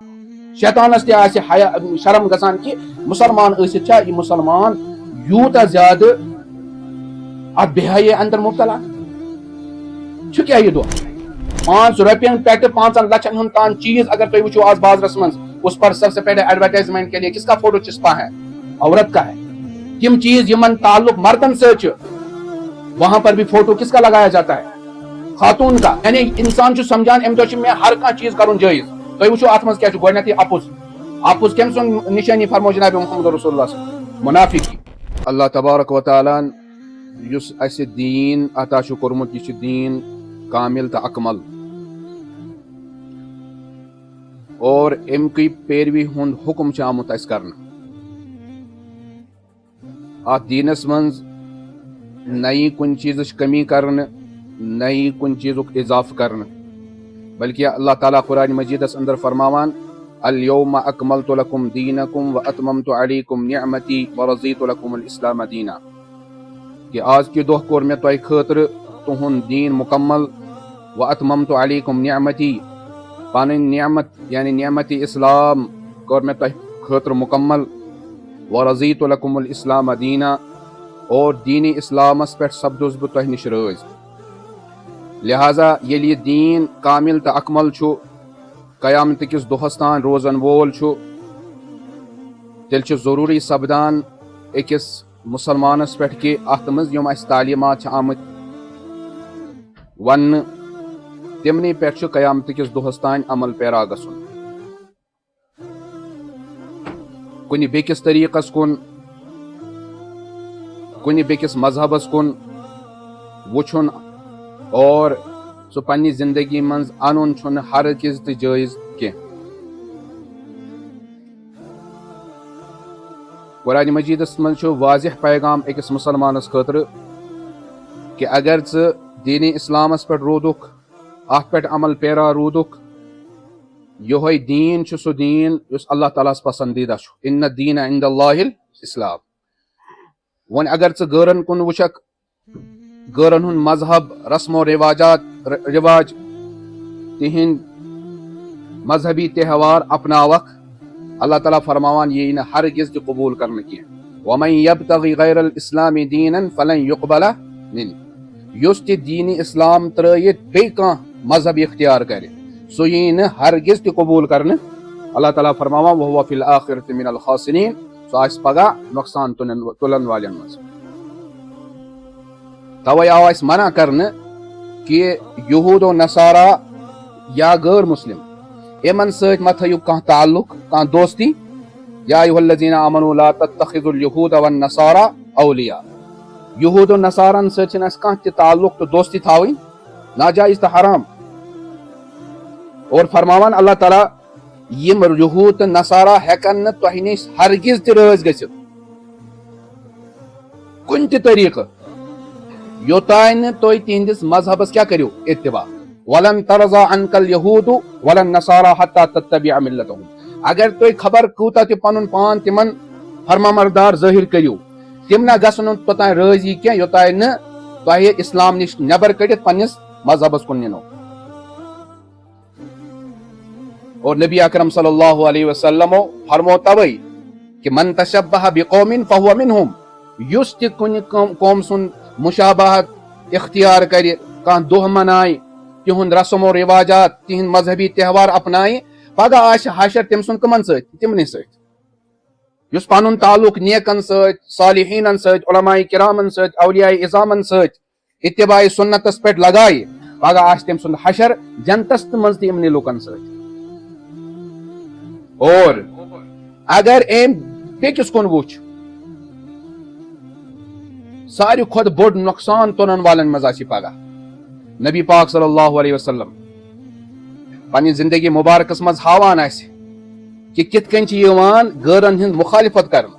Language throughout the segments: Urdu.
شیطانس تہ حیا شرم گژھان کہ مسلمان ٲسِتھ چھا یہ مسلمان یوتاہ زیادہ ات بے حیائی اندر مبتلا چھ کیا یہ دۄہ 5 رۄپین پٮ۪ٹھ 5 لچھن ہُنٛد تام چیز اگر تُہۍ وٕچھو آز بازرس منٛز اس پر سب سے پہلے ایڈورٹائزمنٹ کے لیے کس کا فوٹو چسپا ہے؟ عورت کا ہے. تم چیز یمن تعلق مردن سے وہاں پر بھی فوٹو کس کا لگایا جاتا ہے؟ خاتون کا. یعنی انسان سمجھان ام دہ میں ہر کھانا چیز کرن جائز. تُہۍ وٕچھو ات منٛز کیٛاہ چھُ گۄڈنیتھٕے اپُز کٔمۍ سُنٛد نشٲنی فرمو جناب محمد رسول اللہ صلی اللہ علیہ وسلم؟ منافقی. اللہ تبارک و تعالیٰ یُس اسہِ دیٖن عطا چھُ کوٚرمُت یہِ چھُ دیٖن کامل تہٕ اکمل اور امکی پیروی ہند حکم آمت اس کرنا. ات دینس منز نئی کن چیز کمی کرنا نئی کن چیز اضافہ کرنا بلکہ اللہ تعالیٰ قرآن مجیدس اندر فرماوان الیوم اکملت لکم دینکم و اتممت علیکم نعمتی ورضیت لکم الاسلام دینا کہ آز کی دہ کور میں تہ خاطر تہند دین مکمل و اتممت علیکم نعمتی پن نعمت یعنی نعمت اسلام کور میں تہ خاطر مکمل ورضیت لکم الاسلام دینا اور دین اسلامس پہ سپدس بہ تہ نش راض. لہذا یل یہ دین کامل تو اکمل چھو قیامت کس دہس تان روزن وول چھو تیل چھ ضروری سپدان اکس مسلمانس پہ کہ ات مز یم اس تعلیمات آمت ون تمنی پہ قیامت کس دہس تان عمل پیرا گھن. کن بیکس طریقس کن کن بیکس مذہبس کن وچھن اور سو پنی زندگی منز انن چھن ہرگز تہ جائز کی. قرآن مجیدس من واضح پیغام اکس مسلمانس خاطر کہ اگر ژ دین اسلامس پہ رودک ات پہ عمل پیرا رودک یہ دین سہ دین اس اللہ تعالیٰ پسندیدہ چھ. ان الدین عند اللہ الاسلام. ون اگر ژ غیرن کن وچھک غیرن ہند مذہب رسم و رواج تہند مذہبی تہوار اپناوک اللہ تعالیٰ فرماوان یہ نہ ہرگز تہ قبول کرنے کی. ومن یبتغی غیر الاسلام دینا فلن یقبل منہ. یس تہ دین اسلام ترائت بی کان مذہب اختیار کرے سو یہ نہ ہرگز تہ قبول کرنے. اللہ تعالیٰ فرماوان وهو فی الآخرۃ من الخاسرین. سو آس پگہ نقصان تلن والن مز. توے آو اس منع کرنے کہ یہود و نصارا یا غیر مسلم امن ست مہ تھیو کانٛہہ تعلق کانٛہہ دوستی. یا ایھا الذین آمنوا لا تتخذوا اليہود والنصارى اولیاء. یہود و نصارن ست چھنہ اس کانٛہہ تہ تعلق تو دوستی تھاوٕنۍ ناجائز تہ حرام. اور فرماوان اللہ تعالیٰ یم یہود تو نصارا ہیکن نہ تہ نش ہرگز تہ رٲض گژھِتھ کُنہِ تہِ طریقہٕ یوتانۍ نہ تُہۍ تہنٛدس مذہبس کیاہ کٔرِو اتباع. ولن ترضى عنك اليهود ولا النصارى حتى تتبع ملتهم. اگر تُہۍ خبر کوٗتاہ تہِ پنُن پان تمن فرمانبردار ظٲہر کٔرِو تم نہ گژھن توٚتانۍ رٲضی کینٛہہ یوتانۍ نہ تۄہہِ اسلام نش نٮ۪بر کٔڑِتھ پننس مذہبس کُن نِنو. اور نبی اکرم صلی اللہ علیہ وسلم فرمو توے کہ من تشبہ بقوم فهو منهم. یس تہ کُنہِ قوم سُنٛد مشابہت اختیار کرِ کانٛہہ دۄہ منائے تہند رسم و رواجات تہند مذہبی تہوار اپنائے پگہ آسہِ حشر تم سُنٛد کمن سۭتۍ تمنٕے سۭتۍ. یس پنن تعلق نیکن سۭتۍ صالحینن سۭتۍ علماء کرامن سۭتۍ اولیاء اعظامن سۭتۍ اتباع سنتس پٮ۪ٹھ لگایہِ پگہ آسہِ تم سُنٛد حشر جنتس منٛز تہِ یمنٕے لُکن سۭتۍ. اور اگر ام بیٚکِس کُن وٕچھ ساروی کھۄتہٕ بوٚڑ نۄقصان تُلن والن منٛز آسہِ پگہ نبی پاک صلی اللہ علیہ وسلم پننہِ زندگی مبارکس منٛز ہاوان آسہِ کہ کتھ کٔنۍ چھِ یِوان غٲرن ہٕنٛز مخالفت کرنہٕ.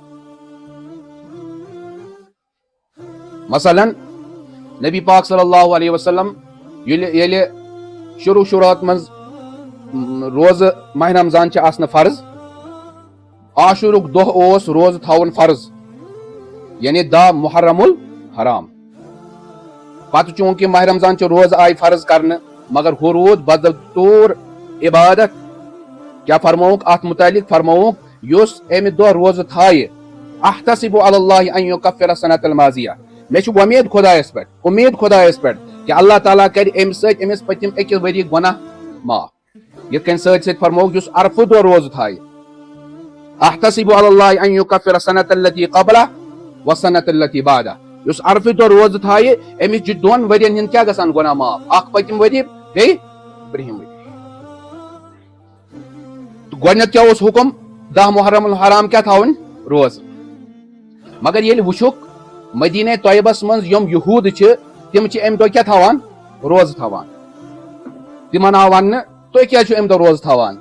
مثلاً نبی پاک صلی اللہ علیہ وسلم ییٚلہِ شروعات منٛز روزٕ ماہ رمضان چھِ آسنہٕ فرض عاشورُک دۄہ اوس روزٕ تھاوُن فرض یعنی دہ محرم الحرام. پتہٕ چوٗنٛکہِ ماہ رمضان چہِ روزٕ آیہِ فرض کرنہٕ مگر ہُہ روٗد بدستوٗر عبادت کیا فرموک ات متعلق فرموک یس امہ دہ روز تھائے احتسب علی اللہ ان یکفر السنۃ الماضیہ مے چھ امید خدایس پہ کہ اللہ تعالیٰ کر ام ست امس پتم اکس وری گناہ معاف یہ کن ست فرموک یس عرفہ دہ روز تھائے احتسب علی اللہ ان یکفر السنۃ التي قبلہ والسنۃ التي بعدہ یس عرفہ دہ روز تھائے امس چھ دون ورین ہند کیا گژھان گناہ معاف اخ پتم وری گئی برہم وری گۄڈنیٚتھ کیا اوس حکم 10 محرم الحرام کیا تھاون روز مگر ییٚلہِ وٕچھُکھ مدینہ طیبس منٛز یِم یہوٗد چھِ تِم چھِ امہِ دۄہ کیٛاہ تھاوان روز تھاوان تِمن آو وننہٕ تُہۍ کیٛازِ چھِو امہِ دۄہ روز تھاوان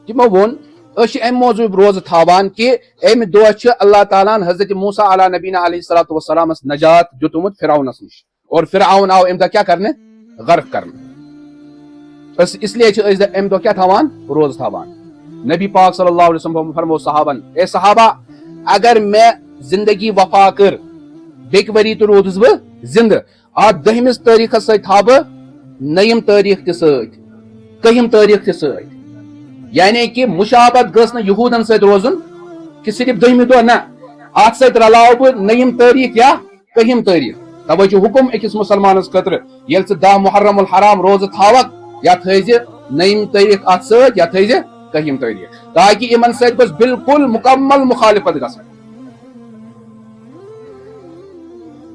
تِمو ووٚن أسۍ چھِ امہِ موٗجوٗب روزٕ تھاوان کہِ امہِ دۄہ چھِ اللہ تعالیٰ ہن حضرت موسیٰ علیٰ نبینا علیہ الصلوۃ والسلامس نجات دیُتمُت فرعونس نِش اور فرعون آو امہِ دۄہ کیٛاہ کرنہٕ غرق کرنہٕ اس لیے چھِ أسۍ امہِ دۄہ کیٛاہ تھاوان روز تھاوان نبی پاک صلی اللہ علیہ وسلم فرمو صحابن اے صحابہ اگر مےٚ زندگی وفا کٔر بیٚکہِ ؤری تہِ روٗدُس بہٕ زندٕ اتھ 10مِس تٲریٖخس سۭتۍ تھاو بہٕ 9م تٲریٖخ تہِ سۭتۍ 1ہِم تٲریٖخ تہِ سۭتۍ یعنی کہِ مشابت گٔژھ نہٕ یہوٗدن سۭتۍ روزُن کہِ صرف 10مہِ دۄہ نہ اتھ سۭتۍ رلاو بہٕ 9م تٲریٖخ یا 1ہِم تٲریٖخ توے چھُ حکم أکِس مُسلمانس خٲطرٕ ییٚلہِ ژٕ 10 محرم الحرام روزٕ تھاوکھ یا تھٲیزِ 9م تٲریٖخ اتھ سۭتۍ یا تھٲیزِ 1ہِم تٲریٖخ تاکہِ یِمن سۭتۍ گوٚژھ بالکل مکمل مخالفت گژھٕنۍ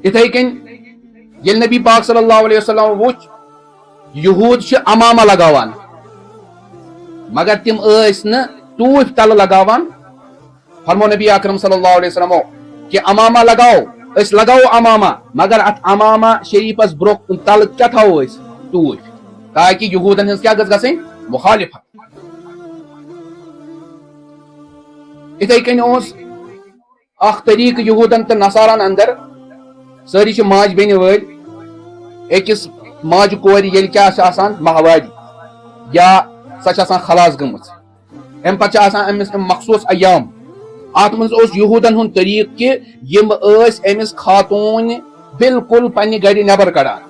یِتھے کٔنۍ ییٚلہِ نبی پاک صلی اللہ علیہ وسلم وٕچھ یہوٗد چھِ امامہ لگاوان مگر تِم ٲسۍ نہٕ ٹوٗپۍ تلہٕ لگاوان فرمو نبی اکرم صلی اللہ علیہ وسلمو کہ امامہ لگاو أسۍ لگاوو امامہ مگر اتھ امامہ شریفس برونٛہہ تلہٕ کیٛاہ تھاوو أسۍ ٹوٗپۍ تاکہِ یہوٗدن ہٕنٛز کیٛاہ گژھِ گژھٕنۍ مخالفت یِتھے کٔنۍ اوس اکھ طریٖقہٕ یہوٗدن تہٕ نصارن اندر سٲری چھِ ماجہِ بیٚنہِ وٲلۍ أکِس ماجہِ کورِ ییٚلہِ کیٛاہ چھِ آسان ماہواری یا سۄ چھِ آسان خلاس گٔمٕژ امہِ پتہٕ چھِ آسان أمِس مخصوٗص ایام اتھ منٛز اوس یہوٗدن ہُنٛد طریٖقہٕ کہِ یِم ٲسۍ أمِس خاتوٗنہِ بالکل پننہِ گرِ نٮ۪بر کڑان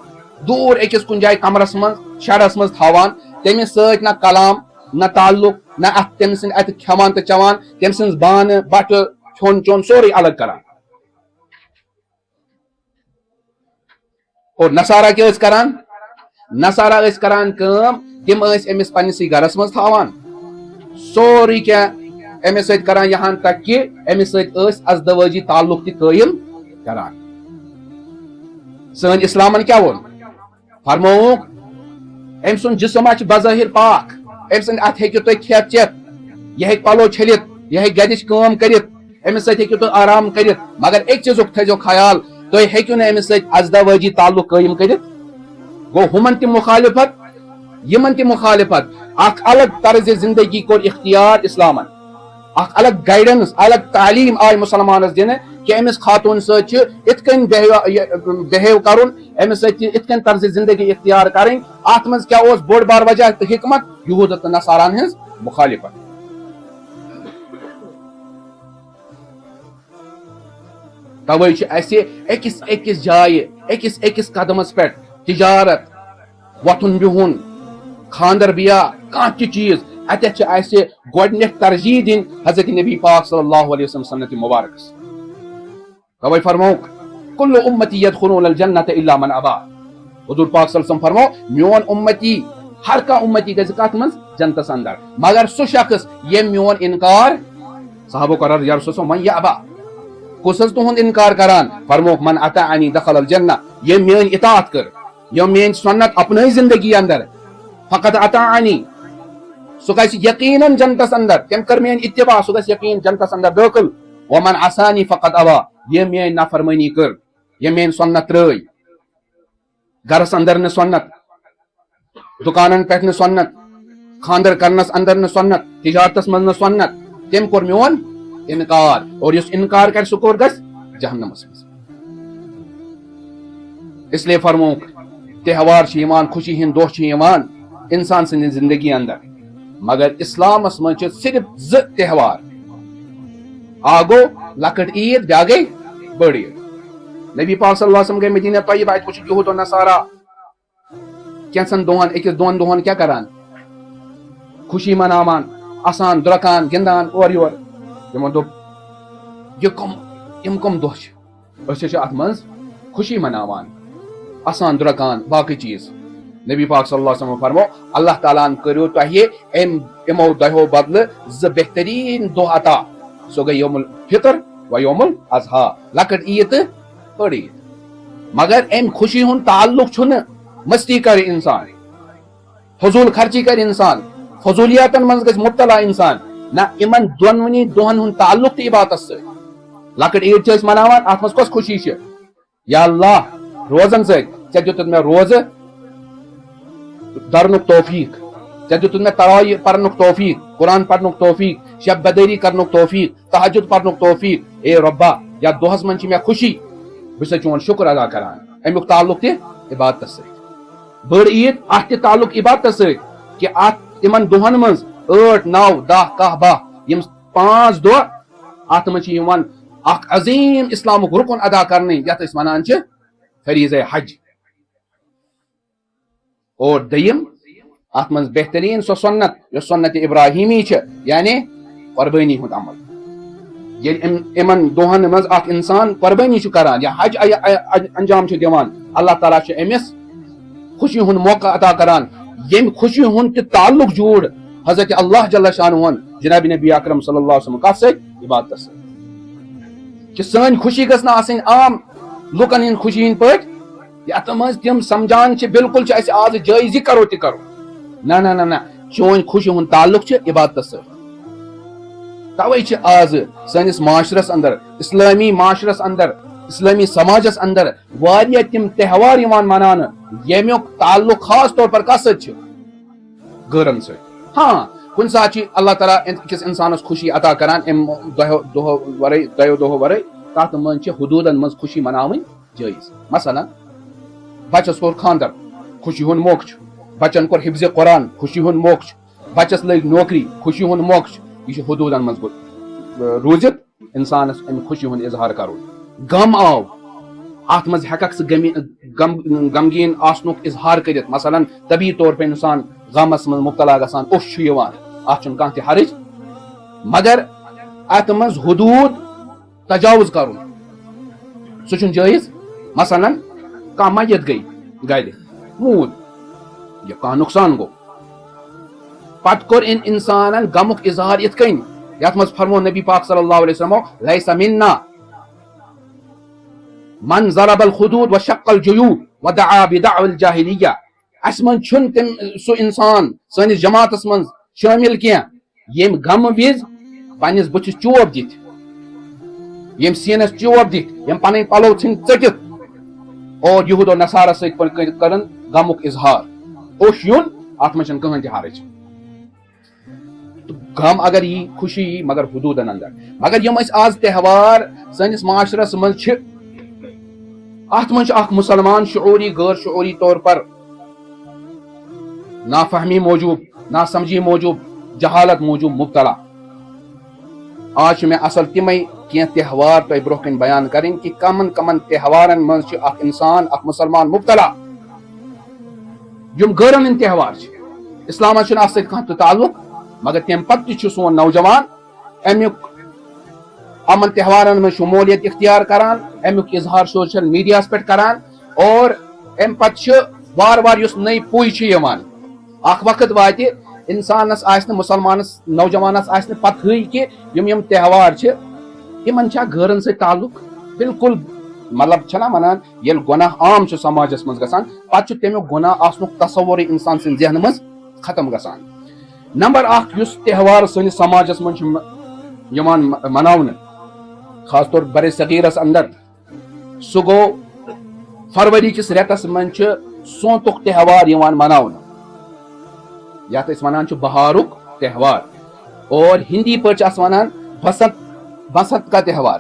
دوٗر أکِس کُنہِ جایہِ کمرس منٛز شڈس منٛز تھاوان تٔمِس سۭتۍ نہ کلام نہ تعلق نہ اتھ تٔمۍ سٕنٛدۍ اتھِ کھٮ۪وان تہٕ چٮ۪وان تٔمۍ سٕنٛز بانہٕ بٹھٕ کھیوٚن چیوٚن سورُے الگ کران اور نصارا کیٛاہ ٲسۍ کران نصارا ٲسۍ کران کٲم تِم ٲسۍ أمِس پننسٕے گرس منٛز تھاوان سورُے کینٛہہ أمِس سۭتۍ کران یہاں تک کہِ أمِس سۭتۍ ٲسۍ ازدوٲجی تعلق تہِ قٲیِم کران سٲنۍ اسلامن کیٛاہ ووٚن فرمووُکھ أمۍ سُنٛد جسم چھُ بظٲہر پاک أمۍ سٕنٛدِ اتھِ ہیٚکِو تُہۍ کھٮ۪تھ چٮ۪تھ یہِ ہیٚکہِ پلو چھٔلِتھ یہِ ہیٚکہِ گرِچ کٲم کٔرِتھ أمِس سۭتۍ ہیٚکِو تُہۍ آرام کٔرِتھ مگر أکۍ چیٖزُک تھٲیزیو خیال تُہۍ ہیٚکِو نہٕ أمِس سۭتۍ ازدوٲجی تعلق قٲیِم کٔرِتھ گوٚو ہُمن تہِ مخالفت یِمن تہِ مخالفت اکھ الگ طرزِ زندگی کوٚر اختیار اسلامن اکھ الگ گایڈنس الگ تعلیٖم آیہِ مُسلمانس دِنہٕ کہِ أمِس خاتوٗن سۭتۍ چھُ یِتھ کٔنۍ بِہیو کرُن أمِس سۭتۍ چھِ یِتھ کٔنۍ طرزِ زندگی اختیار کرٕنۍ اتھ منٛز کیٛاہ اوس بوٚڑ بار وجہ تہٕ حکمت یہوٗد تہٕ نصارن ہٕنٛز مخالفت توے چھُ اسہِ أکِس جایہِ أکِس قدمس پٮ۪ٹھ تجارت وۄتھُن بِہُن خاندر بیا کانٛہہ تہِ چیٖز اتٮ۪تھ چھِ اسہِ گۄڈٕنیتھ ترجیح دِنۍ حضرت نبی پاک صلی اللہ علیہ وسلم سنت مبارکس توے فرمووُکھ کُلُّ اُمتی یدخلون الجنۃ الا من ابا حضور پاک صلی اللہ علیہ وسلم فرمو میون اُمتی ہر کانٛہہ اُمتی گژھِ کتھ منٛز جنتس اندر مگر سُہ شخص ییٚمۍ میون انکار صحابو قرار یا رسول اللہ من یابا کُس حظ تُہُنٛد انکار کران فرمووُکھ من اطاعنی دخل الجنہ ییٚمۍ میٲنۍ اطاعت کٔر یِم میٲنۍ سنت اپنٲے زندگی اندر فقط اطاعنی سُہ گژھِ یقیٖنن جنتس اندر تٔمۍ کٔر میٲنۍ اتباع سُہ گژھِ یقیٖن جنتس اندر دٲخل ومن عصانی فقط ابا ییٚمۍ میٲنۍ نافرمٲنی کٔر ییٚمۍ میٲنۍ سنت ترٲے گرس اندر نہٕ سنت دُکانن پٮ۪ٹھ نہٕ سنت خاندر کرنس اندر نہٕ سنت تجارتس منٛز نہٕ سنت تٔمۍ کوٚر میون انکار اور یُس انکار کرِ سُہ کوٚر گژھِ جہنمس منٛز اس لیے فرمووُکھ تہوار چھِ یِوان خوشی ہٕنٛدۍ دۄہ چھِ یِوان انسان سٕنٛدِ زندگی اندر مگر اسلامس منٛز چھِ صرف 2 تہوار اکھ گوٚو لۄکٕٹ عیٖد بیٛاکھ گٔے بٔڑ عیٖد نبی پاک صلی اللہ علیہ وسلم گٔے مدینہ طیبہ اتہِ وٕچھُکھ یہوٗد و نصارا کینٛژن دۄہن أکِس 2 دۄہن کیٛاہ کران خوشی مناوان آسان درکان گندان اور یور یمو دوٚپ یِم کم دۄہ چھِ أسۍ چھِ اتھ منٛز خوشی مناوان آسان درکان باقٕے چیٖز نبی پاک صلی اللہ علیہ وسلم فرمو اللہ تعالیٰ کٔرِو تۄہہِ یِمو دۄہو بدلہٕ زٕ بہتریٖن دۄہ عطا سۄ گٔے یوم الفطر و یوم الاضحیٰ لۄکٕٹ عیٖد تہٕ بٔڑ عیٖد مگر امہِ خوشی ہُنٛد تعلق چھُنہٕ مستی کرِ انسان فضوٗل خرچی کرِ انسان فضوٗلیاتن منٛز گژھِ مبتلا انسان نہ یِمن دۄنوٕنی دۄہن ہُنٛد تعلق تہِ عبادتس سۭتۍ لۄکٕٹ عیٖد چھِ أسۍ مناوان اتھ منٛز کۄس خوشی چھِ یا اللہ روزن سۭتۍ ژےٚ دِتُتھ مےٚ روزٕ درنُک توفیق ژےٚ دِتُتھ مےٚ تراویح پرنُک توفیق قرآن پرنُک توفیق شب بدٲری کرنُک توفیق تہجد پرنُک توفیق اے رۄبا یتھ دۄہس منٛز چھِ مےٚ خوشی بہٕ چھُسے چون شُکر ادا کران امیُک تعلق تہِ عبادتس سۭتۍ بٔڑ عیٖد اتھ تہِ تعلق عبادتس سۭتۍ کہِ اتھ یِمن دۄہن منٛز 8 9 10 11 12 یِم 5 دۄہ اتھ منٛز چھِ یِوان اکھ عظیٖم اسلامُک رُکُن ادا کرنہٕ یتھ أسۍ ونان چھِ فریٖضے حج اور دوٚیِم اتھ منٛز بہتریٖن سۄ سنت یۄس سنت ابراہیمی چھِ یعنی قۄربٲنی ہُنٛد عمل ییٚلہِ یِمن دۄہن منٛز اکھ انسان قۄربٲنی چھُ کران یا حج انجام چھُ دِوان اللہ تعالیٰ چھُ أمِس خوشی ہُنٛد موقع عطا کران ییٚمہِ خوشی ہُنٛد تہِ تعلق جوٗڑ حضرت اللہ جل شانہُن جناب نبی اکرم صلی اللہ علیہ وسلم کتھ سۭتۍ عبادتس سۭتۍ کہِ سٲنۍ خوشی گٔژھ نہٕ آسٕنۍ عام لُکن ہٕنٛدۍ خوشی ہٕنٛدۍ پٲٹھۍ یتھ منٛز تِم سمجھان چھِ بالکل چھِ اسہِ آز جٲیز یہِ کرو تہِ کرو نہ چون خوشی ہُنٛد تعلق چھُ عبادتس سۭتۍ توے چھِ آز سٲنِس معاشرس اندر اسلٲمی معاشرس اندر اسلٲمی سماجس اندر واریاہ تِم تہوار یِوان مناونہٕ ییٚمیُک تعلق خاص طور پر کتھ سۭتۍ چھُ غٲرن سۭتۍ ہاں کُنہِ ساتہٕ چھِ اللہ تعالیٰ أکِس انسانس خوشی عطا کران امہِ دۄہو ورٲے تتھ منٛز چھِ حدوٗدن منٛز خوشی مناوٕنۍ جٲیز مثلاً بچس کوٚر خاندر خوشی ہُنٛد موقعہٕ چھُ بچن کوٚر حفظِ قرآن خوشی ہُنٛد موقعہٕ چھُ بچس لٔگۍ نوکری خوشی ہُنٛد موقعہٕ چھُ یہِ چھُ حدوٗدن منٛز روٗزِتھ انسانس امہِ خوشی ہُنٛد اظہار کرُن غم آو اتھ منٛز ہیٚککھ ژٕ غمگیٖن آسنُک اظہار کٔرِتھ مثلاً طبی طور پر انسان غمس منٛز مبتلا گژھان اوٚش چھُ یِوان اتھ چھُنہٕ کانٛہہ تہِ حرج مگر اتھ منٛز حدوٗد تجاوُز کرُن سُہ چھُنہٕ جٲیز مثلاً کانٛہہ میت گٔے گرِ موٗد یا کانٛہہ نۄقصان گوٚو پتہٕ کوٚر أمۍ انسانن غمُک اظہار یِتھ کٔنۍ یتھ منٛز فرمو نبی پاک صلی اللہ علیہ وسلم لیس منا من ضرب الخدود وشق الجیوب ودعا بدعوى الجاہلیہ اسہِ منٛز چھُنہٕ تِم سُہ انسان سٲنِس جماعتس منٛز شٲمِل کینٛہہ ییٚمۍ غمہٕ وِزِ پننِس بٕتھِس چوب دِتھ ییٚمۍ سیٖنس چوب دِتھ ییٚمۍ پنٕنۍ پلو ژھٕنۍ ژٔٹِتھ اور یہود و نصارہ سۭتۍ کرن غمُک اظہار اوٚش یُن اتھ منٛز چھنہٕ کٕہٕنۍ تہِ حرج غم اگر یی خوشی یی مگر حدوٗدن اندر مگر یِم أسۍ آز تہوار سٲنِس معاشرس منٛز چھِ اتھ منٛز چھُ اکھ مُسلمان شعوری غٲر شعوری طور پر نافہمی موجوٗب ناسمجھی موجوٗب جہالت موجوٗب مبتلا آز چھُ مےٚ اصل تِمے کینٛہہ تہوار تۄہہِ برونٛہہ کنہِ بیان کرٕنۍ کہِ کمن کمن تہوارن منٛز چھُ اکھ انسان اکھ مُسلمان مبتلا یِم غٲرن ہٕنٛدۍ تہوار چھِ اسلامس چھُنہٕ اتھ سۭتۍ کانٛہہ تہِ تعلق مگر تمہِ پتہٕ تہِ چھُ سون نوجوان امیُک یِمن تہوارن منٛز شمولیت اختیار کران امیُک اظہار سوشل میڈیاہس پٮ۪ٹھ کران اور امہِ پتہٕ چھُ وارٕ وارٕ یُس نٔے پُے چھِ یِوان اکھ وقت واتہِ انسانس آسہِ نہٕ مُسلمانس نوجوانس آسہِ نہٕ پتہٕے کہِ یِم تہوار چھِ یِمن چھا غٲرن سۭتۍ تعلق بالکل مطلب چھنا ونان ییٚلہِ گۄناہ عام چھُ سماجس منٛز گژھان پتہٕ چھُ تمیُک گۄناہ آسنُک تصورٕے انسان سٕنٛدِ ذہنہٕ منٛز ختم گژھان نمبر اکھ یُس تہوار سٲنِس سماجس منٛز چھُ یِوان مناونہٕ خاص طور برِ صغیٖرس اندر سُہ گوٚو فروری کِس رٮ۪تس منٛز چھُ سونتُک تہوار یِوان مناونہٕ یتھ أسۍ ونان چھِ بہارُک تہوار اور ہندی پٲٹھۍ چھِ اتھ ونان بسنت کا تہوار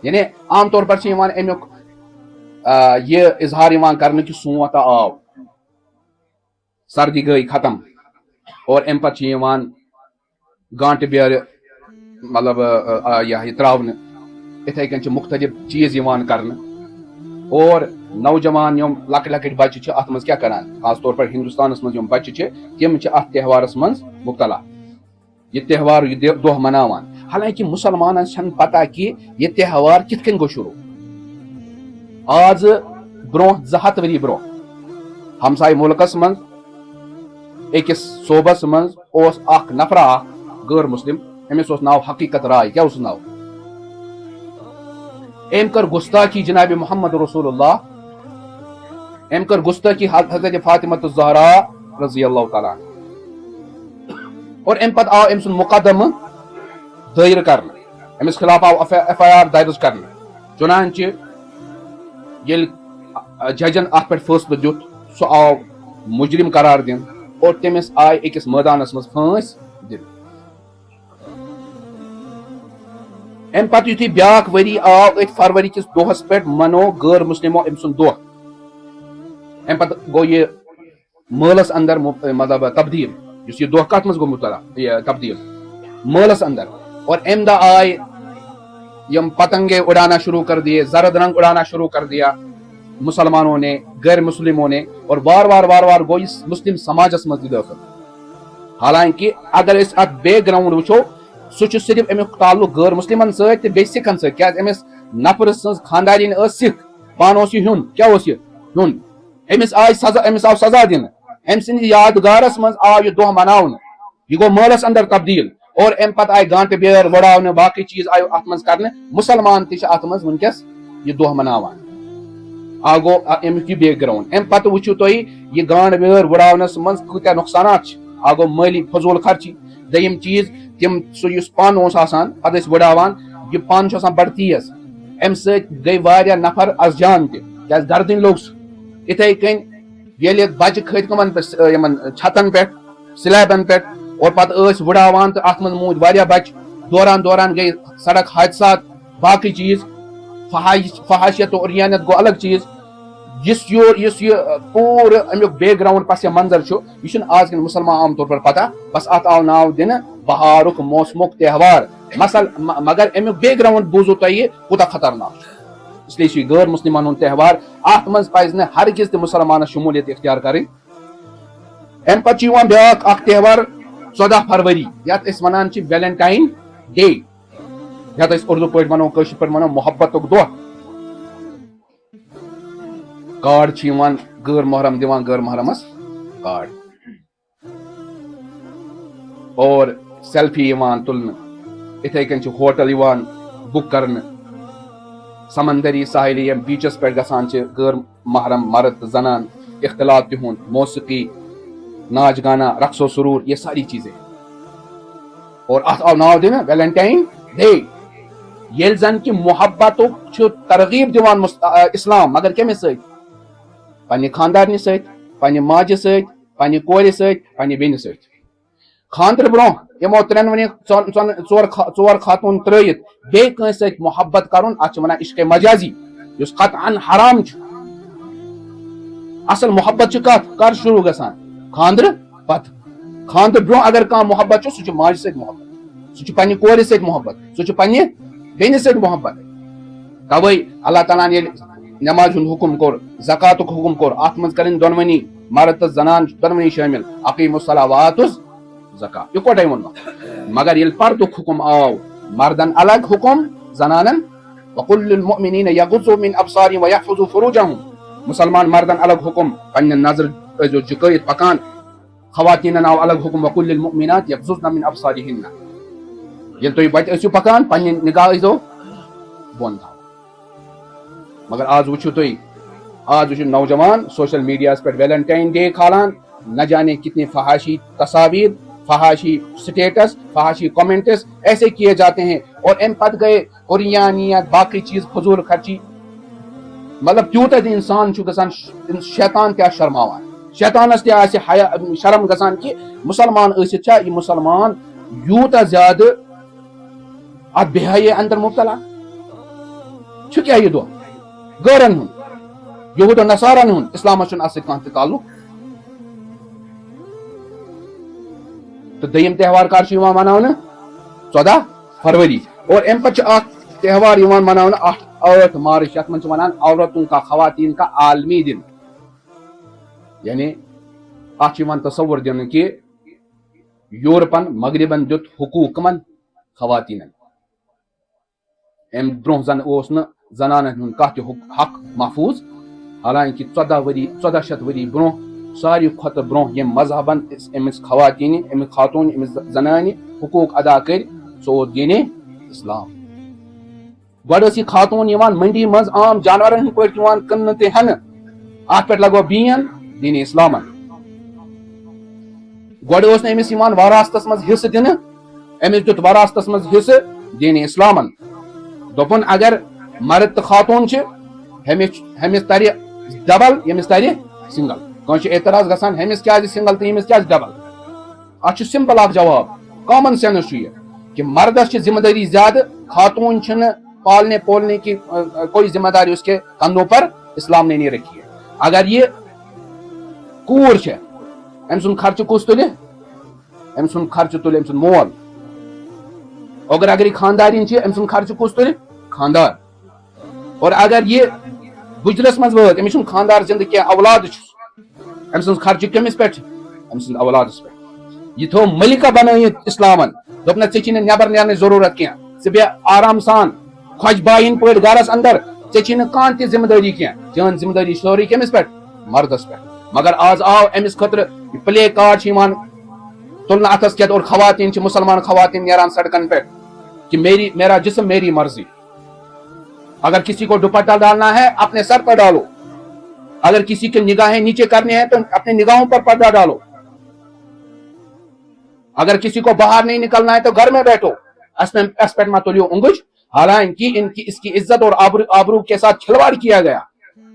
یعنی عام طور پر چھِ یِوان امیُک یہِ اظہار یِوان کرنہٕ کہِ سونت آو سردی گٔے ختم اور امہِ پتہٕ چھِ یِوان گانٹہٕ بیرِ مطلب یہِ تراونہٕ اِتھے کٔنۍ چھِ مختلف چیٖز یِوان کرنہٕ اور نوجوان یوم لکٹ لکٹ بچہ چھ ات مز کیا کران خاص طور پر ہندوستانس مز یوم بچہ چھ تم چھ ات تہوارس مز مبتلا یہ تہوار یہ دہ مناوان حالانکہ مسلمانن چھن پتہ کہ یہ تہوار کت کن گو شروع آز برو 200 ؤری برو ہمسائے ملکس مز اکس صوبس مز اس اخ نفرا غیر مسلم امس اس ناو حقیقت رائے کیا اس ناو ام کر گستاخی جناب محمد رسول اللہ ام کر گستاخی حضرت فاطمہ الزہراء رضی اللہ تعالیٰ عنہ اور ام پت آو ام سن مقدم دائر کرنا امس خلاف آو ایف آئی آر درج کرنا چنانچہ یل ججن ات پہ فیصلہ دیت سہ آو مجرم قرار دن اور تمس آئی اکس میدانس مز پھانس دن ام پتہ یتھے بیاکھ وری آو ات فروری کس دہس پہ منو غیر مسلمو ام سن دہ ام پتہ گو یہ مالس اندر مطلب تبدیل اس یہ دہ کت مز گو مبتلا یہ تبدیل مالس اندر اور ام دہ آئے یم پتنگے اڑانا شروع کر دیے زرد رنگ اڑانا شروع کر دیا مسلمانوں نے غیر مسلموں نے اور وار وار گو اس مسلم سماجس مز داخل حالانکہ اگر اس ات بیک گراؤنڈ وچو سہ صرف امیک تعلق غیر مسلمن ست بی سکھن ست کیا امس نفر سن خاندارین سکھ پان اس یہ ہن کیا اس یہ ہن امس آئی سزا امس آو سزا دن ام سند یادگارس مز آو یہ دہ مناون یہ گو مالس اندر تبدیل اور ام پتہ آئی گانٹہ بیر وڑاون باقی چیز آئی ات مز کرنے مسلمان تہ ات مز ونکس یہ دہ مناوان آگو امیک یہ بیک گراؤنڈ ام پتہ وچھو تھی یہ گانڈ بیر وڑاونس مز کتیا نقصانات آگو مالی فضول خرچی دیم چیز تم سہ اس پن اس آسان پتہ اس وڑاوان یہ پن چھ آسان بڑ تیز ام ست گئی واریاہ نفر از جان تہ کیا گردن لوگ اتھے کن یل بچہ کھت کمن چھتن پہ سلیبن پہ اور پتہ اس وڑاوان تو ات من مود واریاہ بچہ دوران گئی سڑک حادثات باقی چیز فحاشیت اور ریانت گو الگ چیز اس یہ پور امیک بیک گراؤنڈ پس منظر یہ آز کن مسلمان عام طور پر پتہ بس ات آو ناو دن بہارک موسمک تہوار مگر امیک بیک گراؤنڈ بوزو تھی کوتہ خطرناک اس لیے یہ غیر مسلمان ہند تہوار ات مز پز نہ ہرگز تہ مسلمان شمولیت اختیار کریں ام پتہ بیاکھ اخ تہوار 14 فروری یت اس ونان ویلنٹائن ڈے یت اس اردو پہ ونو کشر پہ ونو محبتک دہ کارڈ غیر محرم دیوان غیر محرمس کارڈ اور سیلفی تلن اتھے کن ہوٹل بک کرنے سمندری ساحلی یم بیچس پہ گژھان غیر محرم مرد زنان اختلاط تہند موسیقی ناچ گانا رقص و سرور یہ ساری چیزیں اور ات آو ناو دن ویلنٹائن ڈے یل زن کہ محبت ترغیب دیوان اسلام مگر کمس ست پنہ خاندارنہ ست پنہ ماجہ ست پنہ کور ست پنہ بین ست خاندر برو یمو ترین ونی ژور خاتون ترائت بی کنس ست محبت کرن ات ونان عشق مجازی اس قطعا حرام اصل محبت کت کر شروع گژھان خاندر پت خاندر برو اگر کان محبت سہ ماجہ ست محبت سہ پنہ کور ست محبت سہ پنہ بین ست محبت توے اللہ تعالیٰ یل نماز ہند حکم کور زکاتک حکم کور ات مز کرن دونونی مرد تو زنان دونونی شامل اقیموا الصلاۃ وآتوا الزکاۃ اکوٹے ون مگر یل پردک حکم آو مردن الگ حکم زنانن وقل للمؤمنین یغضوا من ابصارهم ويحفظوا فروجهم مسلمان مردن الگ حکم پنہ نظر جو جکیت پکان خواتین آو الگ حکم وقل للمؤمنات یغضضن من ابصارهن یل تھی بت ٲسِو پکان پنہ نگاہ ٲسۍزیو بۄن تھاوان مگر آز وچھو تھی آج وچھو نوجوان سوشل میڈیا پہ ویلنٹائن ڈے کھالان نہ جانے کتنے فحاشی تصاویر فحاشی سٹیٹس فحاشی کمنٹس ایسے کیے جاتے ہیں اور ام پت گئے قرآنیت باقی چیز فضول خرچی مطلب تیوتہ انسان گژھان شیطان تہ شرماوان شیطانس تہ شرم گژھان کہ مسلمان ٲسِتھ چھا یہ مسلمان یوتہ زیادہ ات بے حیائی اندر مبتلا کیا یہ دہ غیرن ہند یہود و نصارن ہند اسلامس چھُنہٕ اتھ سۭتۍ کانٛہہ تہِ تعلق تو دٔیِم تہوار کر چھُ یِوان مناونہٕ 14 فروری اور امہِ پتہٕ چھُ اکھ تہوار یِوان مناونہٕ 8 مارچ یتھ من ونان عورتوں کا خواتین کا عالمی دن. یعنی اتھ تصور دن کہ یورپن مغربن دیت حقوق من خواتین. ام برہ زن اوس نہ زنانن ہند کانٛہہ تہِ حق محفوظ، حالانکہ 1400 ؤری برہ ساروی کھۄتہٕ برہ یم مذہبن امس خواتین امس خاتون امس زنانہ حقوق ادا کر سہ اوس دین اسلام. گۄڈٕ ٲس یہِ خاتون یوان منڈی منٛز عام جانورن ہٕنٛدۍ پٲٹھۍ یوان کٕننہٕ تہِ ہٮ۪نہٕ، اتھ پٮ۪ٹھ لگو بین دین اسلامن. گۄڈٕ اوس نہٕ أمِس یِوان وراثتس منٛز حصہٕ دِنہٕ، أمِس دیُت وراثتس منٛز حصہٕ دین اسلامن. دوٚپُن اگر مرد تہٕ خاتون چھِ ہیٚمِس ترِ ڈبل ییٚمِس ترِ سنگل. کٲنٛسہِ چھُ اعتراض گژھان ہیٚمِس کیازِ سنگل تہٕ ییٚمِس کیازِ ڈبل. اتھ چھُ سمپل اکھ جواب، کامن سینس چھُ یہِ کہ مردس چھِ ذمہ داری زیادٕ، خاتون چھِنہٕ پالنے پولنے کی کوئی ذمہ داری اس کے کندھوں پر اسلام نے نہیں رکھی ہے. اگر یہ کوٗر چھےٚ أمۍ سُنٛد خرچہٕ کُس تُلہِ؟ أمۍ سُنٛد خرچہٕ تُلہِ أمۍ سُنٛد مول. اگر یہ خاندارین چھِ أمۍ سُنٛد خرچہٕ کُس تُلہِ؟ خاندار. اور اگر یہ گجرس منٛز وٲژ أمِس چھُنہٕ خاندار زندٕ کینٛہہ، اولاد چھُس، أمۍ سٕنٛز خرچہٕ کٔمِس پٮ۪ٹھ چھِ؟ أمۍ سٕنٛدِ اولادس پٮ۪ٹھ. یہ تھوٚو ملکہ بنٲیِتھ اسلامن. دوٚپ نہ ژےٚ چھی نہٕ نٮ۪بر نیرنٕچ ضروٗرت کینٛہہ، ژٕ بیٚہہ آرام سان خۄش باین پٲٹھۍ گرس اندر، ژےٚ چھی نہٕ کانٛہہ تہِ ذمہ دٲری کینٛہہ، چٲنۍ ذمہ دٲری سٲرٕے کٔمِس پٮ۪ٹھ؟ مردس پٮ۪ٹھ. مگر آز آو أمِس خٲطرٕ پلے کارڈ چھِ یِوان تُلنہٕ اتھس کٮ۪تھ، اور خواتین چھِ مسلمان خواتین نیران سڑکن پٮ۪ٹھ کہ میرا جسم میری مرضی. اگر کسی کو دوپٹہ ڈالنا ہے اپنے سر پر ڈالو، اگر کسی کے نگاہیں نیچے کرنے ہیں تو اپنے نگاہوں پر پردہ ڈالو، اگر کسی کو باہر نہیں نکلنا ہے تو گھر میں بیٹھو، اس پہ مت تلیو انگوش. حالانکہ اس کی عزت اور آبرو کے ساتھ کھلواڑ کیا گیا،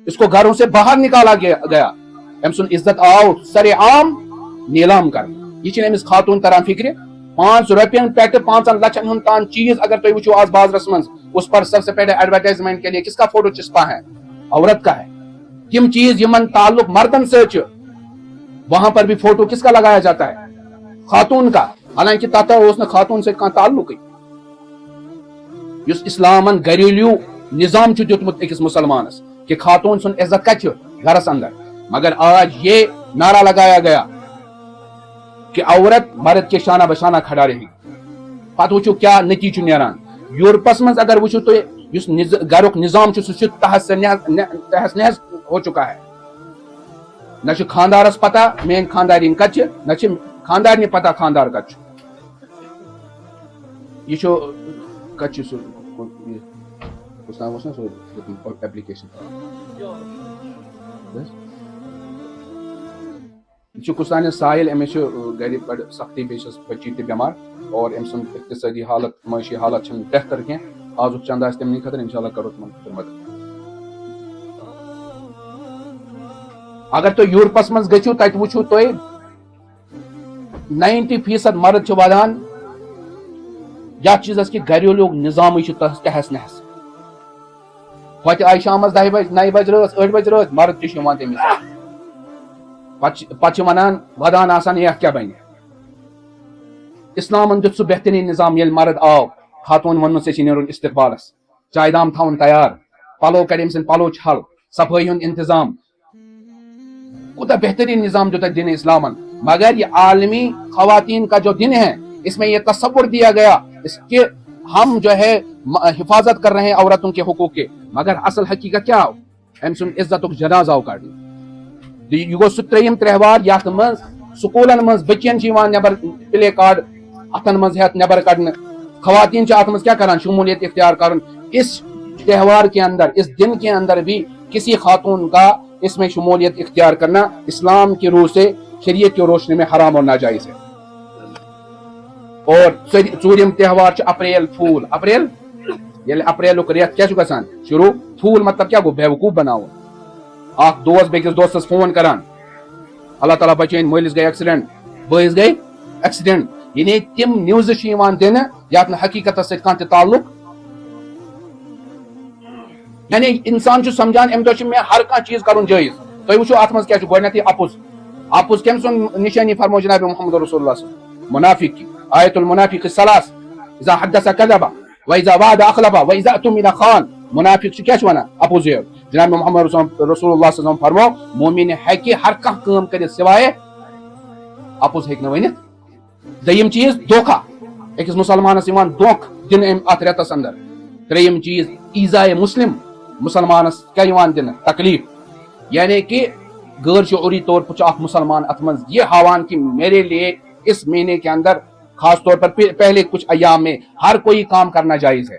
اس کو گھروں سے باہر نکالا گیا. ام سن عزت آو سر عام نیلام کر. یہ امس خاتون تران فکر. 5 رۄپین پہ 5 لچھن ہند تان چیز اگر تھی وچو آج بازرس من، اس پر سب سے پہلے ایڈورٹائزمنٹ کے لیے کس کا فوٹو چسپا ہے؟ عورت کا ہے. تم چیز یمن تعلق مردن سے وہاں پر بھی فوٹو کس کا لگایا جاتا ہے؟ خاتون کا. حالانکہ تتا اس نے خاتون سے کہاں تعلق. اس اسلامن گھریلو نظام دیتمت اکس مسلمانس کہ خاتون سن عزت کت گھرس اندر. مگر آج یہ نعرہ لگایا گیا کہ عورت مرد کے شانہ بشانہ کھڑا رہے گی. پتہ وچو کیا نتیجہ نیران. یورپس من اگر وچو تو اس گھرک نظام سہ تحس نحس ہو چکا ہے. نہ خاندارس پتہ مین خاندارین کت نہ خاندارنہ پتہ خاندار کت. یہ کت ایپلیکیشن یہ کستان ساحل. امس گھر بڑ سختی بیس بچی تہ بیمار، اور ام سن اقتصادی حالت معاشی حالت چھ بہتر کی. آز چند آس تمن خاطر انشاءاللہ کرو تمن خاطر مدد. اگر تو یورپس من گھو تت وچو تھی 90% مرد ودان یتھ چیزس کہ گھریلو نظام تہس نحس. ہوتہ آئی شام 10 بج 9 بج رات 8 بج رات مرد تہ تمس پتہ ونان ودان آسان یہ کیا بنہ. اسلامن دیت سہ بہترین نظام یل مرد آو خاتون ون ے نیرن استقبالس، چائے دام تھون تیار، پلو کر ام سن پلو چھل، صفائی ہند انتظام. کوتا بہترین نظام دیتا دین اسلامن. مگر یہ عالمی خواتین کا جو دن ہے اس میں یہ تصور دیا گیا اس کے ہم جو ہے حفاظت کر رہے ہیں عورتوں کے حقوق کے. مگر اصل حقیقت کیا ہو؟ ام سن عزت جنازہ کڑ. یہ گو سہ 3یم تہوار یت من سکولن من بچین نبر پلے کارڈ اتن من ہت نبر کڑنے. خواتین ات من کیا کران شمولیت اختیار کرن. اس تہوار کے اندر اس دن کے اندر بھی کسی خاتون کا اس میں شمولیت اختیار کرنا اسلام کی روح سے شریعت کی روشنی میں حرام اور ناجائز ہے. اور 4یم تہوار اپریل پھول. اپریل یل اپریل ریت کیا گژھان شروع. پھول مطلب کیا گو بیوقوف بناو. اخ دوست بیکس دوستس فون کران اللہ تعالیٰ بچین مالس گئی ایکسیڈنٹ بٲیس گئی ایکسیڈنٹ. یعنی تم نیوز دن یت حقیقت ست تعلق. یعنی انسان سمجھان ام دہ میں ہر کھانا چیز کرن جائز. تھی وچو ات من کیا گۄڈنیتھٕے اپُز کم سن نشانی فرمو جناب محمد رسول اللہ صلی اللہ علیہ وسلم منافق کی آیت المنافق 3 اذا حدث كذب واذا وعد اخلف واذا اؤتمن خان منافق کیا ونان اپوزٹ جناب محمد رسول اللہ صلی اللہ علیہ وسلم فرمو مومن ہیکہ ہر کانٛہہ کٲم کٔرِتھ سوائے اپوز ہیٚکہِ نہٕ ؤنِتھ دوٚیِم چیٖز دھوکہ أکِس مُسلمانس یِوان دھوکہٕ دِنہٕ أمۍ اتھ رٮ۪تس اندر ترٛیٚیِم چیٖز ایٖزایے مسلم مسلمانس کیٛاہ یِوان دِنہٕ تکلیف یعنی کہ غیر شعوری طور پر اخ مسلمان ات منٛز یہ ہاوان کہ میرے لیے اس مہینے کے اندر خاص طور پر پہلے کچھ ایام میں ہر کوئی کام کرنا جائز ہے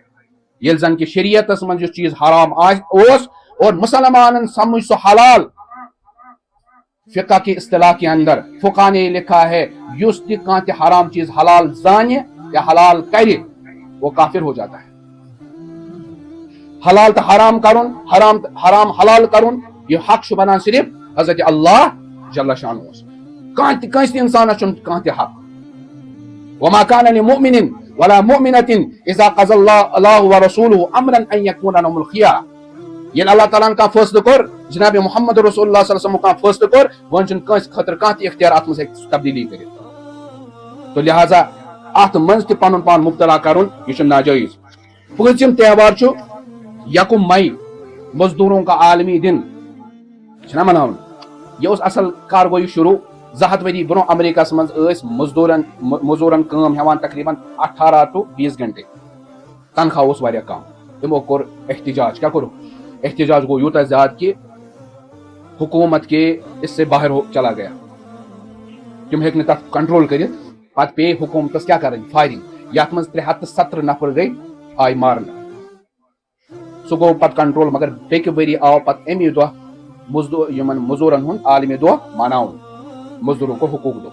یل زن کہ شریعتس منٛز یُس چیٖز حرام اوس اور مسلمانن سمجھ سُہ حلال فقہ کی اصطلاح کے اندر فقہ نے لکھا ہے یُس تہِ کانٛہہ تہِ حرام چیز حلال زانہِ یا حلال کرِ وہ کافر ہو جاتا ہے حلال تو حرام کرن حرام حلال کرن یہ حق چھُ بنان صرف حضرت اللہ جل شانہ کٲنٛسہِ تہِ انسانس چھُنہٕ کانٛہہ تہِ حق وما كان لمؤمن ولا مؤمنة اذا قضى الله ورسوله امرا ان يكون لهم الخيار ییٚلہِ اللہ تعالیٰ ہن کانٛہہ فٲصلہٕ کوٚر جناب محمد رسول اللہ صلی اللہ علیہ وسلم کانٛہہ فٲصلہٕ کوٚر وۄنۍ چھُنہٕ کٲنٛسہِ خٲطرٕ کانٛہہ تہِ اختیار اتھ منٛز ہیٚکہِ تبدیٖلی کٔرِتھ تو لہذا اتھ منٛز تہِ پنُن پان مبتلا کرُن یہ چھُ ناجٲیز پٲنٛژِم تہوار چھُ یکم مئی مزدوروں کا عالمی دن چھُنہ مناوُن یہ اوس اصل کر گوٚو یہِ شروع 200 ؤری برونٛہہ امریکہس منٛز ٲسۍ مزدورن کٲم ہٮ۪وان تقریباً 18 to 20 گھنٹے تنخواہ اوس واریاہ کم تمو کوٚر احتجاج کیا کوٚرُکھ احتجاج گوٚو یوٗتاہ زیادٕ کہ حکومت کے اس سے باہر چلا گیا تم ہیٚکۍ نہٕ تتھ کنٹرول کٔرِتھ پتہٕ پیٚیہِ حکومتس کیٛاہ کرٕنۍ فایرنگ یتھ منٛز 370 نفر گٔے آیہِ مارنہٕ سُہ گوٚو پتہٕ کنٹرول مگر بیٚکہِ ؤری آو پتہٕ امی دۄہ یمن مزورن ہُنٛد عالمی دۄہ مناونہٕ مزدوروں کو حقوق دو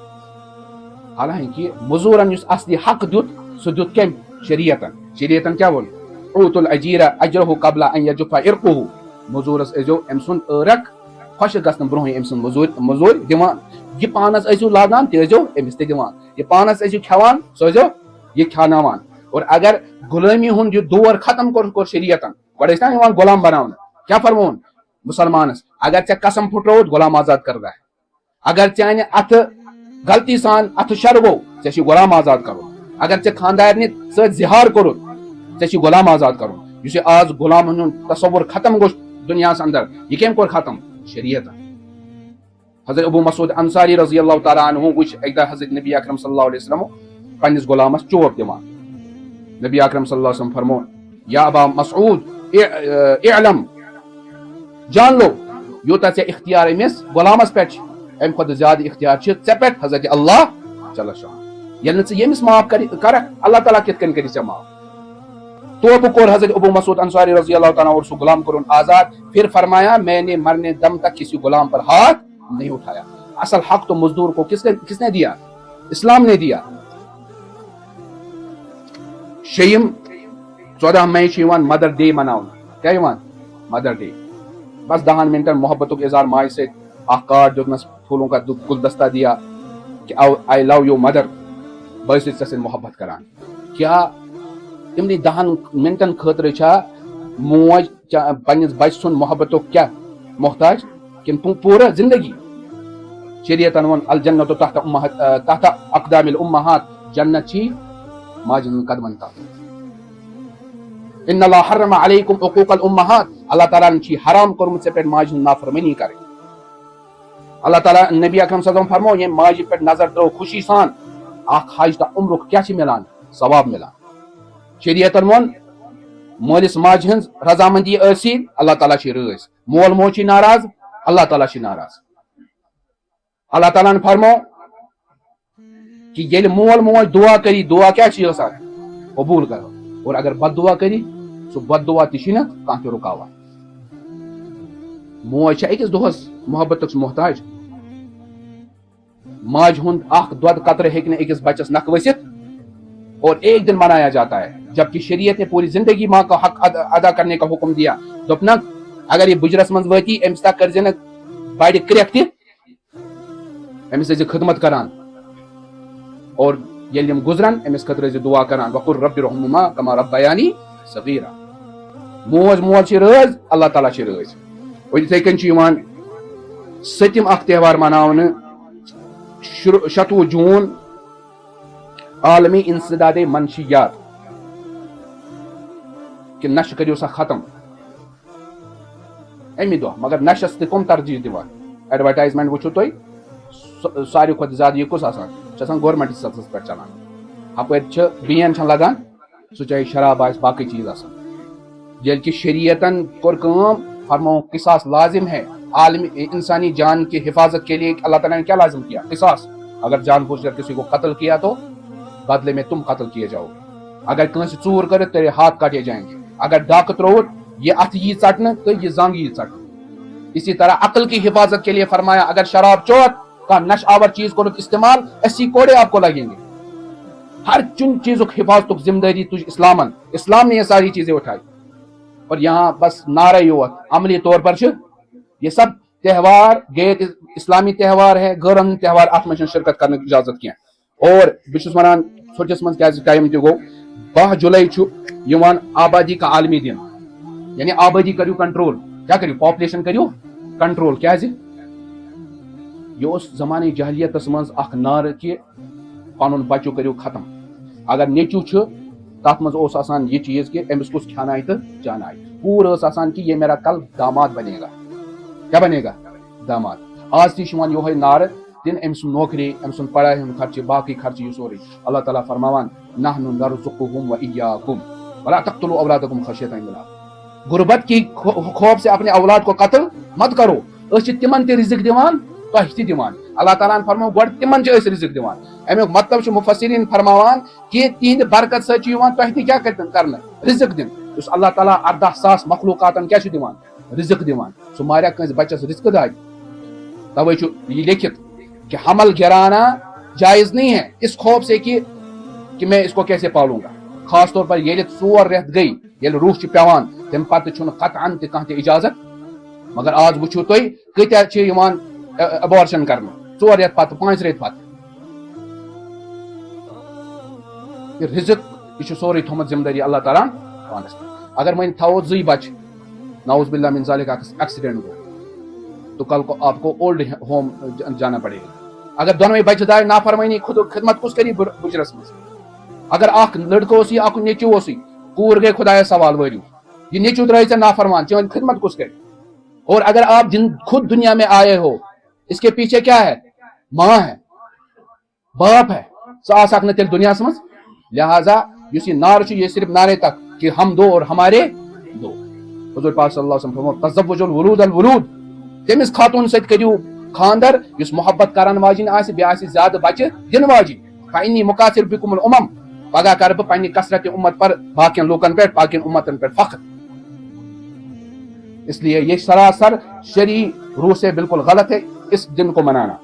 حالانکہ مزورن یُس اصلی حق دیُت سُہ دیُت کٔمۍ شریعتن کیٛاہ ووٚن اوتُ الاجیرہ اجرہ قبل ان یجف عرقہ مزورس ٲسۍزیو أمۍ سُنٛد عٲرق خۄشک گژھنہٕ برونٛہٕے أمۍ سُنٛد مزوٗرۍ دِوان یہِ پانس ٲسِو لاگان تہِ ٲسۍزیو أمِس تہِ دِوان یہِ پانس ٲسِو کھٮ۪وان سُہ ٲسۍزیو یہِ کھٮ۪وناوان اور اگر غلٲمی ہُنٛد یہِ دور ختم کوٚر شریعتن گۄڈٕ ٲسۍ نا یِوان غلام بناونہٕ کیٛاہ فرمووُن مسلمانس اگر ژےٚ قسم پھٕٹرووُتھ غلام آزاد کردا ہے اگر چانہِ اتھٕ غلطی سان اتھٕ شر گوٚو ژےٚ چھُے غلام آزاد کرُن اگر ژےٚ خاندارنہِ سۭتۍ زِہار کوٚرُتھ ژےٚ چھُے غلام آزاد کرُن یُس یہِ آز غلامن ہُنٛد تصور ختم گوٚو دُنیاہس اندر یہِ کٔمۍ کوٚر ختم شریعتن حضرت ابو مسعود انصاری رضی اللہ تعالیٰ عنہ وٕچھ اکہِ دۄہ حضرت نبی اکرم صلی اللہ علیہ وسلم پننس غلامس چوب دِوان نبی اکرم صلی اللہ علیہ وسلم فرمون یا ابا مسعود اعلم جان لو یوٗتاہ ژےٚ اختیار أمِس غلامس پٮ۪ٹھ چھِ امہِ کھۄتہٕ زیادٕ اختیار چھِ ژےٚ پٮ۪ٹھ حضرت اللہ جل شان ییٚلہِ نہٕ ژٕ ییٚمِس معاف کرکھ اللہ تعالیٰ کِتھ کٔنۍ کٔرِ ژےٚ معاف توبہ کوٚر حضرت ابو مسعود انصاری رضی اللہ تعالیٰ اور سُہ غلام کوٚرُن آزاد پھر فرمایا میں نے مرنے دم تک کسی غلام پر ہاتھ نہیں اٹھایا اصل حق تو مزدور کو کس نے دیا اسلام نے دیا شیٚیِم 14 مئی چھُ یِوان مدر ڈے مناونہٕ کیٛاہ یِوان مدر ڈے بس 10 منٹن محبتُک اظہار ماجہِ سۭتۍ اکھ کارڈ دیُتنس پھولوں کا گلدستہ دیا کہ آئی لو یو مدر بہٕ ٲسۍ ژےٚ سۭتۍ محبت کران کیٛاہ تِمنٕے 10 منٹن خٲطرٕ چھا موج پننس بچہِ سُنٛد محبتُک کیٛاہ محتاج کِنہٕ پوٗرٕ زندگی شریعتن ووٚن الجنت تحت اقدام الامہات جنت چھی ماجہِ ہٕنٛدٮ۪ن قدمن تل ان اللہ حرم علیکم حقوق الامہات اللہ تعالیٰ ہن چھی حرام کوٚرمُت ژےٚ پٮ۪ٹھ ماجہِ ہٕنٛز نافرمٲنی کرٕنۍ اللہ تعالیٰ نبی اکرم صلی اللہ علیہ وسلم فرمو ییٚمۍ ماجہِ پٮ۪ٹھ نظر ترٲو خوشی سان اکھ حج تہٕ عمرُک کیٛاہ چھِ مِلان ثواب مِلان شریعتن ووٚن مٲلِس ماجہِ ہٕنٛز رضامندی ٲسِن اللہ تعالیٰ چھِ رٲضۍ مول موج چھِ ناراض اللہ تعالیٰ چھِ ناراض اللہ تعالیٰ ہن فرمو کہ ییٚلہِ مول موج دعا کری دعا کیٛاہ چھِ آسان قبوٗل کرو اور اگر بد دعا کری سُہ بد دعا تہِ چھُنہٕ کانٛہہ تہِ رُکاوان موج چھےٚ أکِس دۄہس محبتُک محتاج ماجہِ ہُنٛد اکھ دۄدٕ قطرٕ ہیٚکہِ نہٕ أکِس بچس نکھٕ ؤسِتھ اور ایک دن منایا جاتا ہے جبکہ شریعت نے پوری زندگی ماں کا حق ادا کرنے کا حکم دیا دوٚپنکھ اگر یہ بُجرس منٛز وٲتی أمِس تام کٔرزِ نہٕ بڑِ کرٛٮ۪کھ تہِ أمِس ٲسۍ زِ خدمت کران اور ییٚلہِ یِم گُزرن أمِس خٲطرٕ ٲسۍ زِ دعا کران وقل رب ارحمہما کما ربیانی صغیرا مول چھِ رٲضۍ اللہ تعالیٰ چھِ رٲضۍ اور یِتھٕے کٔنۍ چھُ یِوان 7م اکھ تہوار مناونہٕ 26 جوٗن عالمی انسداد منشیات کہ نشہ کٔرِو سا ختم امی دۄہ مگر نشس تہِ کم ترجیح دِوان ایڈورٹائزمنٹ وٕچھو تُہۍ ساروی کھۄتہٕ زیادٕ یہِ کُس آسان چھُ آسان گورمنٹ سطحس پٮ۪ٹھ چلان ہپٲرۍ چھِ بین چھےٚ لگان سُہ چاہے شراب آسہِ باقٕے چیٖز آسان ییٚلہِ کہِ شریعتن کوٚر کٲم فرماؤ قصاص لازم ہے عالمی انسانی جان کی حفاظت کے لیے اللہ تعالیٰ نے کیا لازم کیا قصاص اگر جان بوجھ کر کسی کو قتل کیا تو بدلے میں تم قتل کیے جاؤ گے اگر کٲنٛسہِ ژوٗر کٔرِتھ تیرے ہاتھ کاٹے جائیں گے اگر ڈاکہ ترووُتھ یہ اتھ یی ژٹنہٕ تہٕ یہ زنگ یی ژٹنہٕ اسی طرح عقل کی حفاظت کے لیے فرمایا اگر شراب چوت کا نش آور چیز کو استعمال ایسی کوڑے آپ کو لگیں گے ہر چیزوں حفاظت ذمہ داری تجھ اسلام نے یہ ساری چیزیں اٹھائی اور یہاں بس نعرہ یوت عملی طور پر یہ سب تہوار غیر اسلامی تہوار ہے غیر تہوار ات من شرکت کرنے کی اجازت کی اور بہت ونان سوچس من کیا ٹائم تہ گو 12 جولائی یوان آبادی کا عالمی دن یعنی آبادی کریو کنٹرول کیا کریو پاپولیشن کریو کنٹرول کیا یہ اس زمانے جہلیتس مز اخ نعرہ کہ پن بچو کریو ختم اگر نیچو تک مز آسان یہ چیز کہ امس کس کھانا تو چانا پور آسان کہ یہ میرا کل داماد بنے گا کیا بنے گا داماد آج تھی یہ نعرہ دن ام سن نوکری ام سن پڑھائی ہند خرچہ باقی خرچہ یہ سوری اللہ تعالیٰ فرماوان نحن نرزقهم وإياكم ولا تقتلوا اولادکم خشیۃ املاق غربت کی خوف سے اپنے اولاد کو قتل مت کرو اس تمن تہ رزق دیوان تہ تہ دیوان اللہ تعالیٰ فرماو گۄڈٕ تمن چھ رزق دیوان امیک مطلب چھ مفسرین فرماوان کہ تہند برکت ست چھ یوان تہ تہ کیا کرنا رزق دن اس اللہ تعالیٰ 18,000 مخلوقاتن کیا چھ دیوان رزق دیوان سو ماریا کنس بچس رزق داد توے چھ یہ لکھت کہ حمل گرانا جائز نہیں ہے اس خوف سے کہ میں اس کو کیسے پالوں گا خاص طور پر یہ 4 رٮ۪تھ گئی ییٚلہِ روح چھ پیوان تم پتہ چھُنہٕ قطعاً تہ کانٛہہ تہ اجازت مگر آج وٕچھو تُہۍ کۭتیاہ چھ یوان ابارشن کرنہٕ 4 رٮ۪تھ پتہٕ 5 رٮ۪تھ پتہٕ یہ رزق یہ سورے تھومت ذمہ داری اللہ تعالیٰ پانس اگر وۄنۍ تھاوو 2 بچہ نعوذ باللہ من ذالک ایکسیڈنٹ گو تو کل کو آپ کو اولڈ ہوم جانا پڑے گا اگر دونویں بچہ دائے نافرمانی خدمت کس کری بجرس مز اگر اخ لڑکہ اسی اخ نیچو اسی کور گئے خدایا سوال وریو یہ نیچو ترائی سے نافرمان چون خدمت کس کری اور اگر آپ خود دنیا میں آئے ہو اس کے پیچھے کیا ہے ماں ہے باپ ہے سا سکن تیل دنیا سمجھ لہذا یہ نعرہ یہ صرف نعرے تک کہ ہم دو اور ہمارے دو حضور پاک صلی اللہ علیہ وسلم فرمایا تزوج الولود الولود تمس خاتون ست کریو خاندر اس محبت کران واجن آس بی آس زیادہ بچہ دن واجن فانی مقاصر بکم الامم پگہ کر بہ پنہ کثرت امت پر باقین لوکن پہ باقین امتن پہ فخر اس لیے یہ سراسر شرعی روح سے بالکل غلط ہے اس دن کو منانا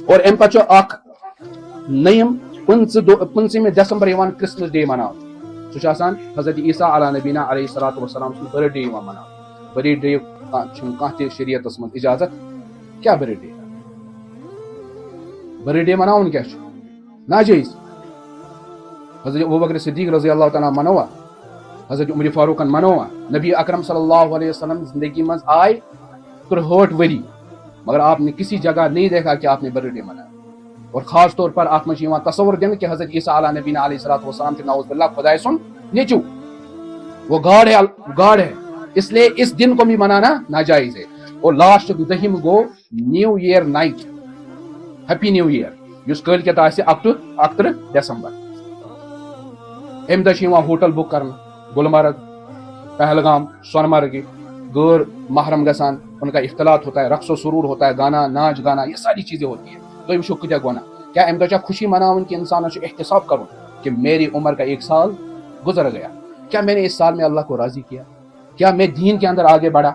اور ام پچو اخ نیم 15 دسمبر یوان کرسمس ڈے مناو سہ آسان حضرت عیسیٰ علیہ نبینا علیہ الصلوۃ والسلام سن برتھ ڈے یوان مناو برتھ ڈے کانٛہہ تہ شریعتس مز اجازت کیا برتھ ڈے مناون کیا ناجائز حضرت ابوبکر صدیق رضی اللہ تعالیٰ منوا حضرت عمر فاروق منوا نبی اکرم صلی اللہ علیہ وسلم زندگی مز آئے 63 وری مگر آپ نے کسی جگہ نہیں دیکھا کہ آپ نے برتھ ڈے منایا اور خاص طور پر آپ مجھے تصور دن کہ حضرت عیسیٰ علیہ نبینا علیہ الصلوۃ والسلام کے نعوذ باللہ خدا سن نیچو وہ گاڈ ہے اس لیے اس دن کو بھی منانا ناجائز ہے اور لاسٹ دہم go new year night happy new year اس کل کت 28 دسمبر ام دہ ہوٹل بک کرنا گلمرگ پہلگام سونمرگ غیر محرم گسان ان کا اختلاط ہوتا ہے رقص و سرور ہوتا ہے گانا ناچ گانا یہ ساری چیزیں ہوتی ہیں تو یہ وچھو کتیا گونا کیا ام دہ خوشی مناون کہ انسان احتساب کرو کہ میری عمر کا 1 سال گزر گیا کیا میں نے اس سال میں اللہ کو راضی کیا کیا میں دین کے اندر آگے بڑھا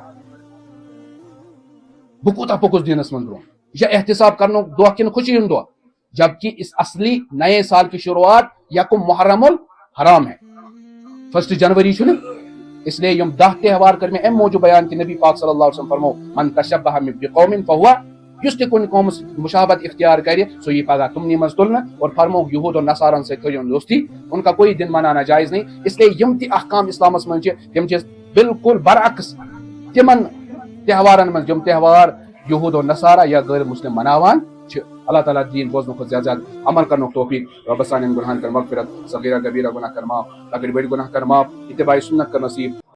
بکوتا پکس دینس من برو یہ احتساب کرنا دہ کن خوشی ہند دہ جبکہ اس اصلی نئے سال کی شروعات یکم محرم الحرام ہے 1 جنوری اس لیے یم 10 تہوار کر میں ام موجود بیان کہ نبی پاک صلی اللہ علیہ وسلم فرمو من تشبہ بقوم فہو یس تہ کن قوم مشابہت اختیار کرے سو یہ پگہ تمنی مز تلن اور فرمو یہود اور نصارن سے تھیون دوستی ان کا کوئی دن منانا جائز نہیں اس لیے یم تہ احکام اسلامس من تم بالکل برعکس تمن تہوارن من یم تہوار یہود اور نصارہ یا غیر مسلم مناوان اللہ تعالیٰ دین بوزن کو زیادہ عمل کرنے توفیق رب سانین گناہن کر مغفرت صغیرہ کبیرہ گناہ کر معاف لکڑی بڑی گناہ کر معاف اتباع سنت کر نصیب